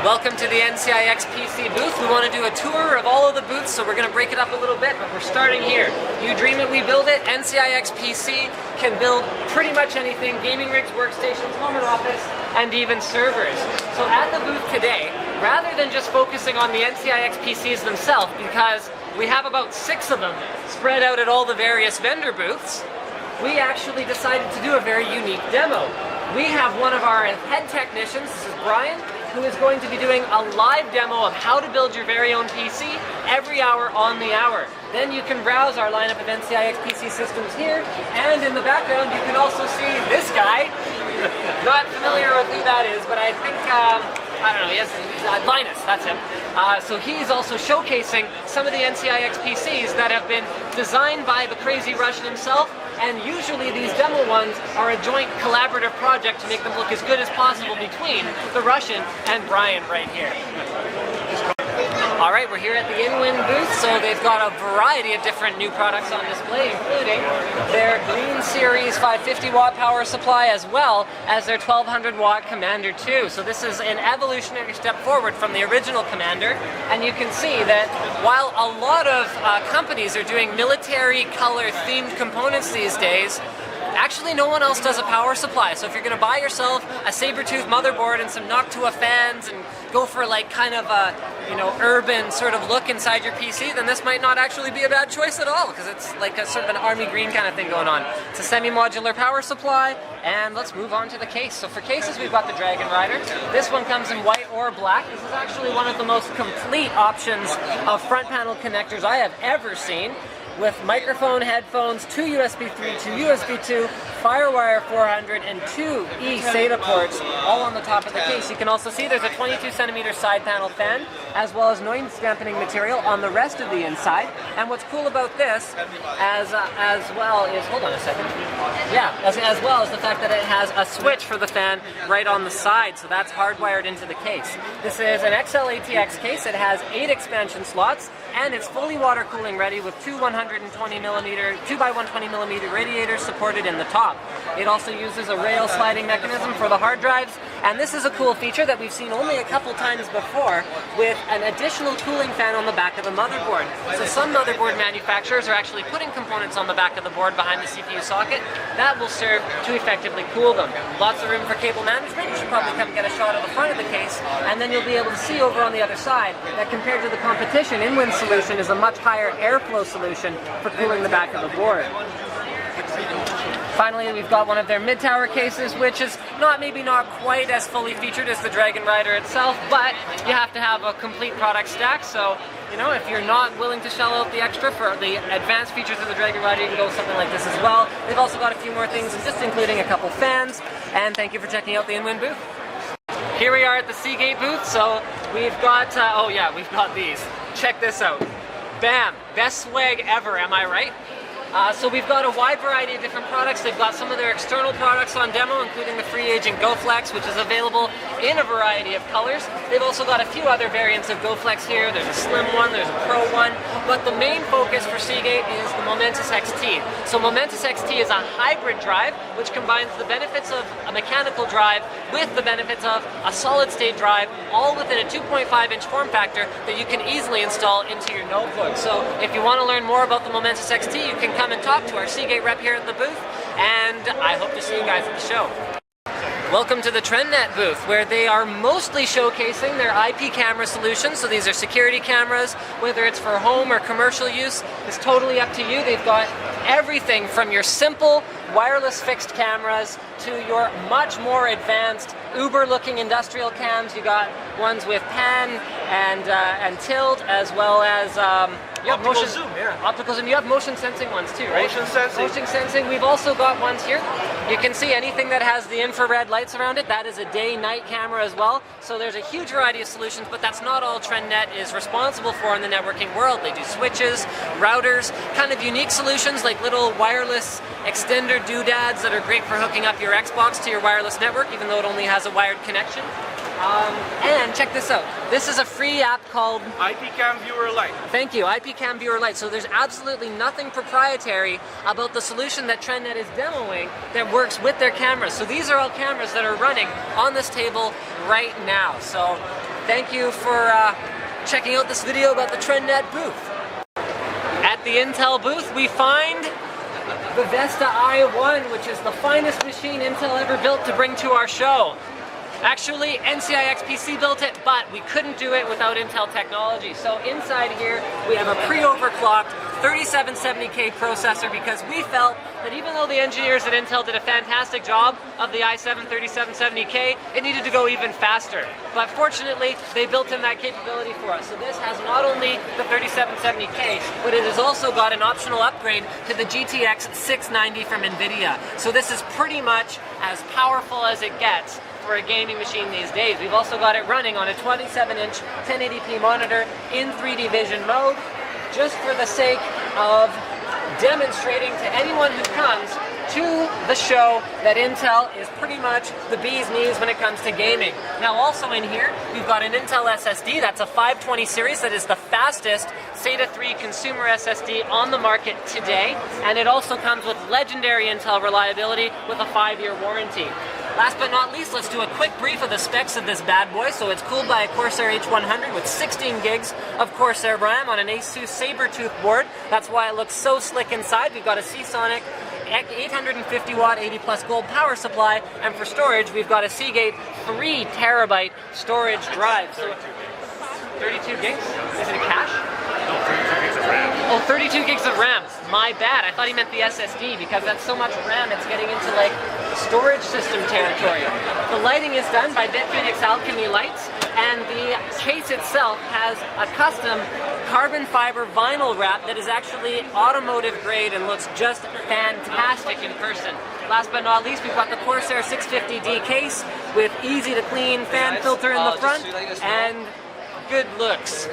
Welcome to the NCIXPC booth. We want to do a tour of all of the booths, so we're going to break it up a little bit, but we're starting here. You dream it, we build it. NCIXPC can build pretty much anything: gaming rigs, workstations, home and office, and even servers. So at the booth today, rather than just focusing on the NCIXPCs themselves, because we have about 6 of them spread out at all the various vendor booths, we actually decided to do a very unique demo. We have one of our head technicians, this is Brian, who is going to be doing a live demo of how to build your very own PC every hour on the hour. Then you can browse our lineup of NCIXPC systems here, and in the background you can also see this guy. Not familiar with who that is, but I think, I don't know, he has Linus, that's him. So he's also showcasing some of the NCIXPCs that have been designed by the crazy Russian himself, and usually these demo ones are a joint collaborative project to make them look as good as possible between the Russian and Brian right here. Alright, we're here at the INWIN booth, so they've got a variety of different new products on display, including their Green Series 550 watt power supply, as well as their 1200 watt Commander 2. So this is an evolutionary step forward from the original Commander, and you can see that while a lot of companies are doing military color themed components these days, actually no one else does a power supply. So if you're going to buy yourself a saber-tooth motherboard and some Noctua fans and go for like kind of a, you know, urban sort of look inside your PC, then this might not actually be a bad choice at all, because it's like a sort of an army green kind of thing going on. It's a semi-modular power supply, and let's move on to the case. So for cases, we've got the Dragon Rider. This one comes in white or black. This is actually one of the most complete options of front panel connectors I have ever seen, with microphone, headphones, 2 USB 3, 2 USB 2, FireWire 400, and 2 eSATA ports, all on the top of the case. You can also see there's a 22cm side panel fan, as well as noise dampening material on the rest of the inside. And what's cool about this, as well is, hold on a second, yeah, as well as the fact that it has a switch for the fan right on the side, so that's hardwired into the case. This is an XL ATX case. It has 8 expansion slots, and it's fully water cooling ready with 2 by 120mm radiators supported in the top. It also uses a rail sliding mechanism for the hard drives, and this is a cool feature that we've seen only a couple times before, with an additional cooling fan on the back of the motherboard. So some motherboard manufacturers are actually putting components on the back of the board behind the CPU socket. That will serve to effectively cool them. Lots of room for cable management. You should probably come get a shot of the front of the case, and then you'll be able to see over on the other side that compared to the competition, INWIN solution is a much higher airflow solution for cooling the back of the board. Finally, we've got one of their mid-tower cases, which is maybe not quite as fully featured as the Dragon Rider itself, but you have to have a complete product stack. So, you know, if you're not willing to shell out the extra for the advanced features of the Dragon Rider, you can go with something like this as well. They've also got a few more things, just including a couple fans. And thank you for checking out the INWIN booth. Here we are at the Seagate booth, so we've got, oh yeah, we've got these. Check this out. Bam! Best swag ever, am I right? So we've got a wide variety of different products. They've got some of their external products on demo, including the free agent GoFlex, which is available in a variety of colors. They've also got a few other variants of GoFlex here. There's a slim one, there's a pro one, but the main focus for Seagate is the Momentus XT. So Momentus XT is a hybrid drive, which combines the benefits of a mechanical drive with the benefits of a solid-state drive, all within a 2.5-inch form factor that you can easily install into your notebook. So if you want to learn more about the Momentus XT, you can come and talk to our Seagate rep here at the booth, and I hope to see you guys at the show. Welcome to the Trendnet booth, where they are mostly showcasing their IP camera solutions. So these are security cameras, whether it's for home or commercial use, it's totally up to you. They've got everything from your simple wireless fixed cameras to your much more advanced Uber-looking industrial cams. You got ones with pan and tilt, as well as you have optical zoom, yeah. Optical zoom. You have motion sensing ones too, right? Motion sensing. Motion sensing. We've also got ones here. You can see anything that has the infrared lights around it. That is a day-night camera as well. So there's a huge variety of solutions, but that's not all Trendnet is responsible for in the networking world. They do switches, routers, kind of unique solutions like little wireless extender doodads that are great for hooking up your Xbox to your wireless network, even though it only has a wired connection. And check this out. This is a free app called IPCam Viewer Lite. Thank you, IPCam Viewer Lite. So there's absolutely nothing proprietary about the solution that Trendnet is demoing that works with their cameras. So these are all cameras that are running on this table right now. So thank you for checking out this video about the Trendnet booth. At the Intel booth, we find the Vesta i1, which is the finest machine Intel ever built to bring to our show. Actually, NCIXPC built it, but we couldn't do it without Intel technology. So inside here, we have a pre-overclocked 3770K processor because we felt that even though the engineers at Intel did a fantastic job of the i7 3770K, it needed to go even faster. But fortunately, they built in that capability for us. So this has not only the 3770K, but it has also got an optional upgrade to the GTX 690 from NVIDIA. So this is pretty much as powerful as it gets for a gaming machine these days. We've also got it running on a 27-inch 1080p monitor in 3D vision mode, just for the sake of demonstrating to anyone who comes to the show that Intel is pretty much the bee's knees when it comes to gaming. Now also in here, we've got an Intel SSD, that's a 520 series, that is the fastest SATA 3 consumer SSD on the market today, and it also comes with legendary Intel reliability with a 5-year warranty. Last but not least, let's do a quick brief of the specs of this bad boy. So it's cooled by a Corsair H100 with 16 gigs of Corsair RAM on an Asus Sabertooth board. That's why it looks so slick inside. We've got a Seasonic 850 watt 80 plus gold power supply, and for storage we've got a Seagate 3 terabyte storage drive. So 32 gigs? Is it a cache? No, 32 gigs of RAM. Oh, 32 gigs of RAM. My bad. I thought he meant the SSD because that's so much RAM it's getting into like storage system territory. The lighting is done by Bitphoenix Alchemy lights, and the case itself has a custom carbon fiber vinyl wrap that is actually automotive grade and looks just fantastic in person. Last but not least, we've got the Corsair 650D case with easy to clean fan filter in the front and good looks.